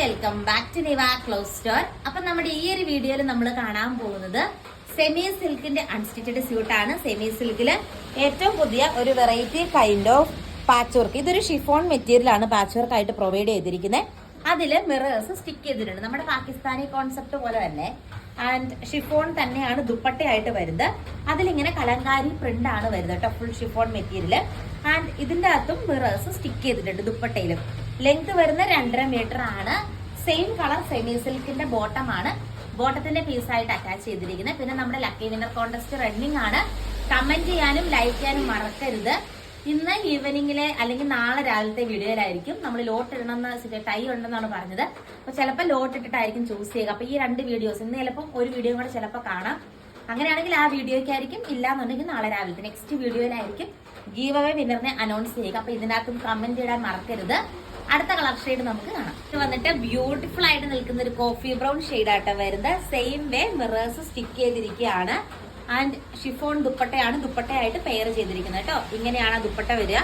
Welcome back to Niva cloth store. അപ്പൊ നമ്മുടെ ഈ ഒരു വീഡിയോയിൽ നമ്മൾ കാണാൻ പോകുന്നത് സെമി സിൽക്കിന്റെ അൺസ്റ്റിച്ചഡ് സ്യൂട്ടാണ്. സെമി സിൽക്കില് ഏറ്റവും പുതിയ ഒരു variety kind of patch work. ഇതൊരു ഷിഫോൺ മെറ്റീരിയൽ ആണ് പാച്ച് വർക്ക് ആയിട്ട് പ്രൊവൈഡ് ചെയ്തിരിക്കുന്നത്. അതില് മിറേഴ്സ് സ്റ്റിക്ക് ചെയ്തിട്ടുണ്ട്. നമ്മുടെ പാകിസ്ഥാനി കോൺസെപ്റ്റ് പോലെ തന്നെ ആൻഡ് ഷിഫോൺ തന്നെയാണ് ദുപ്പട്ടയായിട്ട് വരുന്നത്. അതിലിങ്ങനെ കലങ്കാരി പ്രിന്റ് ആണ് വരുന്നത് കേട്ടോ. ഫുൾ ഷിഫോൺ മെറ്റീരിയൽ ആൻഡ് ഇതിന്റെ അകത്തും മിറേഴ്സ് സ്റ്റിക്ക് ചെയ്തിട്ടുണ്ട്. ദുപ്പട്ടയിലും ലെങ്ത് വരുന്ന 2.5 മീറ്റർ ആണ്. സെയിം കളർ സെമി സിൽക്കിന്റെ ബോട്ടം ആണ്. ബോട്ടത്തിന്റെ പീസായിട്ട് അറ്റാച്ച് ചെയ്തിരിക്കുന്നത്. പിന്നെ നമ്മുടെ ലക്കി വിന്നർ കോൺടെസ്റ്റ് റണ്ണിംഗ് ആണ്. കമന്റ് ചെയ്യാനും ലൈക്ക് ചെയ്യാനും മറക്കരുത്. ഇന്ന് ഈവനിങ്ങിലെ അല്ലെങ്കിൽ നാളെ രാവിലത്തെ വീഡിയോയിലായിരിക്കും നമ്മൾ ലോട്ട് ഇടണമെന്ന് ടൈ ഉണ്ടെന്നാണ് പറഞ്ഞത്. അപ്പൊ ചിലപ്പോൾ ലോട്ട് ഇട്ടിട്ടായിരിക്കും ചൂസ് ചെയ്യുക. അപ്പൊ ഈ 2 വീഡിയോസ് ഇന്ന് ചിലപ്പോൾ ഒരു വീഡിയോ കൂടെ ചിലപ്പോൾ കാണാം. അങ്ങനെയാണെങ്കിൽ ആ വീഡിയോയ്ക്കായിരിക്കും. ഇല്ലാന്നുണ്ടെങ്കിൽ നാളെ രാവിലത്തെ നെക്സ്റ്റ് വീഡിയോയിലായിരിക്കും ഗീവ് അവേ വിന്നറിനെ അനൗൺസ് ചെയ്യുക. അപ്പൊ ഇതിനകത്തും കമന്റ് ഇടാൻ മറക്കരുത്. അടുത്ത കളർ ഷെയ്ഡ് നമുക്ക് കാണാം. ഇത് വന്നിട്ട് ബ്യൂട്ടിഫുൾ ആയിട്ട് നിൽക്കുന്ന ഒരു കോഫി ബ്രൗൺ ഷെയ്ഡ് ആയിട്ട് വരുന്നത്. സെയിം വേ മിറേഴ്സ് സ്റ്റിക്ക് ചെയ്തിരിക്കുകയാണ് ആൻഡ് ഷിഫോൺ ദുപ്പട്ടയാണ് ദുപ്പട്ടയായിട്ട് പെയർ ചെയ്തിരിക്കുന്നത് കേട്ടോ. ഇങ്ങനെയാണ് ദുപ്പട്ട വരിക.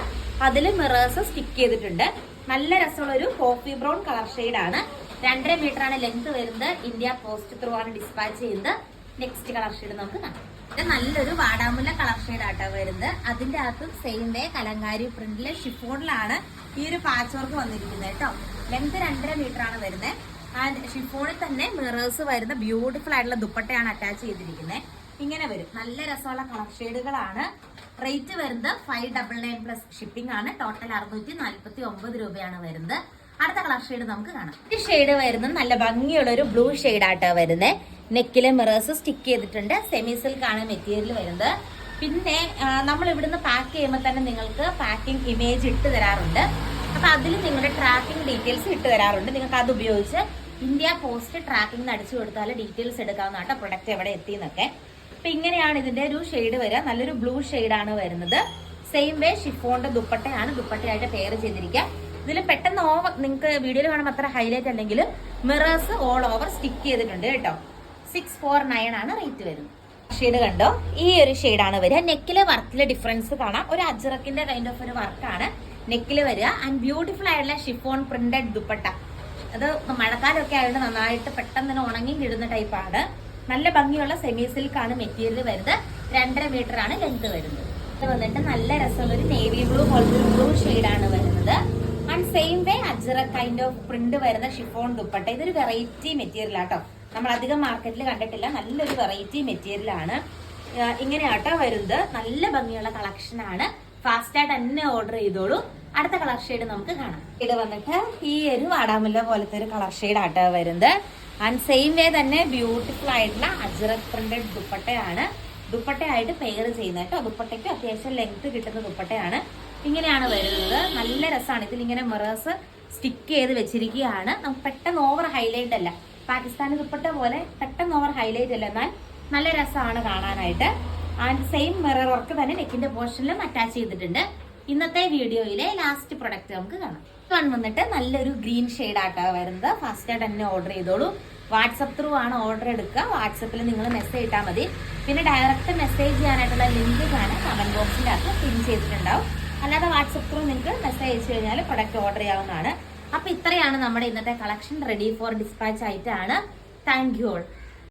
അതിൽ മിറേഴ്സ് സ്റ്റിക്ക് ചെയ്തിട്ടുണ്ട്. നല്ല രസമുള്ള ഒരു കോഫി ബ്രൗൺ കളർ ഷെയ്ഡ് ആണ്. 2.5 മീറ്റർ ആണ് ലെങ്ത് വരുന്നത്. ഇന്ത്യ പോസ്റ്റ് ത്രൂ ആണ് ഡിസ്പാച്ച് ചെയ്യുന്നത്. നെക്സ്റ്റ് കളർ ഷെയ്ഡ് നമുക്ക് കാണാം. ഇത് നല്ലൊരു വാടാമുല്ല കളർ ഷെയ്ഡ് ആട്ടോ വരുന്നത്. അതിന്റെ അകത്തും സെയിം വേ കലങ്കാരി പ്രിന്റിലെ ഷിഫോണിലാണ് ഈ ഒരു പാച്ച് വർക്ക് വന്നിരിക്കുന്നത് കേട്ടോ. ലെങ്ത് 2.5 മീറ്റർ ആണ് വരുന്നത് ആൻഡ് ഷിഫോണിൽ തന്നെ മിറേഴ്സ് വരുന്ന ബ്യൂട്ടിഫുൾ ആയിട്ടുള്ള ദുപ്പട്ടയാണ് അറ്റാച്ച് ചെയ്തിരിക്കുന്നത്. ഇങ്ങനെ വരും. നല്ല രസമുള്ള കളർ ഷെയ്ഡുകളാണ്. റേറ്റ് വരുന്നത് 599 പ്ലസ് ഷിപ്പിംഗ് ആണ്. ടോട്ടൽ 649 രൂപയാണ് വരുന്നത്. അടുത്ത കളർ ഷെയ്ഡ് നമുക്ക് കാണാം. ഈ ഷെയ്ഡ് വരുന്നത് നല്ല ഭംഗിയുള്ള ഒരു ബ്ലൂ ഷെയ്ഡ് ആട്ടോ വരുന്നത്. നെക്കിലെ മിറേഴ്സ് സ്റ്റിക്ക് ചെയ്തിട്ടുണ്ട്. സെമി സിൽക്ക് ആണ് മെറ്റീരിയൽ വരുന്നത്. പിന്നെ നമ്മൾ ഇവിടുന്ന് പാക്ക് ചെയ്യുമ്പോൾ തന്നെ നിങ്ങൾക്ക് പാക്കിംഗ് ഇമേജ് ഇട്ട് തരാറുണ്ട്. അപ്പൊ അതിൽ നിങ്ങളുടെ ട്രാക്കിംഗ് ഡീറ്റെയിൽസ് ഇട്ട് തരാറുണ്ട്. നിങ്ങൾക്ക് അത് ഉപയോഗിച്ച് ഇന്ത്യ പോസ്റ്റ് ട്രാക്കിംഗ് അടിച്ചു കൊടുത്താൽ ഡീറ്റെയിൽസ് എടുക്കാവുന്നതാണ് പ്രൊഡക്റ്റ് എവിടെ എത്തിയെന്നൊക്കെ. അപ്പൊ ഇങ്ങനെയാണ് ഇതിന്റെ ഒരു ഷെയ്ഡ് വരിക. നല്ലൊരു ബ്ലൂ ഷെയ്ഡാണ് വരുന്നത്. സെയിം വേ ഷിഫോണിന്റെ ദുപ്പട്ടയാണ് ദുപ്പട്ടയായിട്ട് പെയർ ചെയ്തിരിക്കുക. ഇതിൽ പെട്ടെന്ന് ഓവർ നിങ്ങൾക്ക് വീഡിയോയിൽ കാണുമ്പോൾ അത്ര ഹൈലൈറ്റ് അല്ലെങ്കിൽ മിറേഴ്സ് ഓൾ ഓവർ സ്റ്റിക്ക് ചെയ്തിട്ടുണ്ട് കേട്ടോ. 649 ആണ് റേറ്റ് വരുന്നത്. ഷെയ്ഡ് കണ്ടോ, ഈ ഒരു ഷെയ്ഡാണ് വരിക. നെക്കിലെ വർക്കിലെ ഡിഫറൻസ് കാണാം. ഒരു അജ്രക്കിന്റെ കൈൻഡ് ഓഫ് ഒരു വർക്കാണ് നെക്കില് വരിക ആൻഡ് ബ്യൂട്ടിഫുൾ ആയിട്ടുള്ള ഷിഫോൺ പ്രിന്റഡ് ദുപ്പട്ട. അത് മഴക്കാലമൊക്കെ ആയതുകൊണ്ട് നന്നായിട്ട് പെട്ടെന്ന് തന്നെ ഉണങ്ങി കിടുന്ന ടൈപ്പാണ്. നല്ല ഭംഗിയുള്ള സെമി സിൽക്ക് ആണ് മെറ്റീരിയൽ വരുന്നത്. 2.5 മീറ്റർ ആണ് ലെങ്ത് വരുന്നത്. ഇത് വന്നിട്ട് നല്ല രസമുള്ള ഒരു നേവി ബ്ലൂ പോലത്തെ ഒരു ബ്ലൂ ഷെയ്ഡാണ് വരുന്നത് and same way അജ്ര kind of print വരുന്ന ഷിഫോൺ ദുപ്പട്ട. ഇതൊരു വെറൈറ്റി മെറ്റീരിയൽ ആട്ടോ. നമ്മൾ അധികം മാർക്കറ്റിൽ കണ്ടിട്ടില്ല. നല്ലൊരു വെറൈറ്റി മെറ്റീരിയൽ ആണ്. ഇങ്ങനെയാട്ടോ വരുന്നത്. നല്ല ഭംഗിയുള്ള കളക്ഷൻ ആണ്. ഫാസ്റ്റായിട്ട് തന്നെ ഓർഡർ ചെയ്തോളൂ. അടുത്ത കളർ ഷെയ്ഡ് നമുക്ക് കാണാം. ഇത് വന്നിട്ട് ഈ ഒരു വാടാമുല്ല പോലത്തെ ഒരു കളർ ഷെയ്ഡ് ആട്ടോ വരുന്നത് ആൻഡ് സെയിം വേ തന്നെ ബ്യൂട്ടിഫുൾ ആയിട്ടുള്ള അജ്രക് പ്രിന്റഡ് ദുപ്പട്ടയാണ് ദുപ്പട്ടയായിട്ട് പെയർ ചെയ്യുന്നത് കേട്ടോ. ദുപ്പട്ടയ്ക്ക് അത്യാവശ്യം ലെങ്ത് കിട്ടുന്ന ദുപ്പട്ടയാണ്. ഇങ്ങനെയാണ് വരുന്നത്. നല്ല രസമാണ്. ഇതിൽ ഇങ്ങനെ മിറേഴ്സ് സ്റ്റിക്ക് ചെയ്ത് വെച്ചിരിക്കുകയാണ്. നമുക്ക് പെട്ടെന്ന് ഓവർ ഹൈലൈറ്റ് അല്ല. പാകിസ്ഥാനി ദുപ്പട്ട പോലെ പെട്ടെന്ന് ഓവർ ഹൈലൈറ്റ് അല്ല, എന്നാൽ നല്ല രസമാണ് കാണാനായിട്ട്. ആൻഡ് സെയിം മിറർ വർക്ക് തന്നെ നെക്കിന്റെ പോർഷനിലും അറ്റാച്ച് ചെയ്തിട്ടുണ്ട്. ഇന്നത്തെ വീഡിയോയിലെ ലാസ്റ്റ് പ്രൊഡക്റ്റ് നമുക്ക് കാണാം. ഇത് വന്നിട്ട് നല്ലൊരു ഗ്രീൻ ഷെയ്ഡ് ആട്ടോ വരുന്നത്. ഫാസ്റ്റായിട്ട് തന്നെ ഓർഡർ ചെയ്തോളൂ. വാട്സപ്പ് ത്രൂ ആണ് ഓർഡർ എടുക്കുക. വാട്സപ്പിൽ നിങ്ങൾ മെസ്സേജ് ഇട്ടാൽ മതി. പിന്നെ ഡയറക്റ്റ് മെസ്സേജ് ചെയ്യാനായിട്ടുള്ള ലിങ്ക് ഞാൻ കമന്റ് ബോക്സിന്റെ അകത്ത് പിൻ ചെയ്തിട്ടുണ്ടാവും. അല്ലാതെ വാട്സപ്പ് ത്രൂ നിങ്ങൾക്ക് മെസ്സേജ് അയച്ചു കഴിഞ്ഞാൽ പ്രൊഡക്റ്റ് ഓർഡർ ചെയ്യാവുന്നതാണ്. അപ്പൊ ഇത്രയാണ് നമ്മുടെ ഇന്നത്തെ കളക്ഷൻ. റെഡി ഫോർ ഡിസ്പാച്ച് ആയിട്ടാണ്. Thank you all.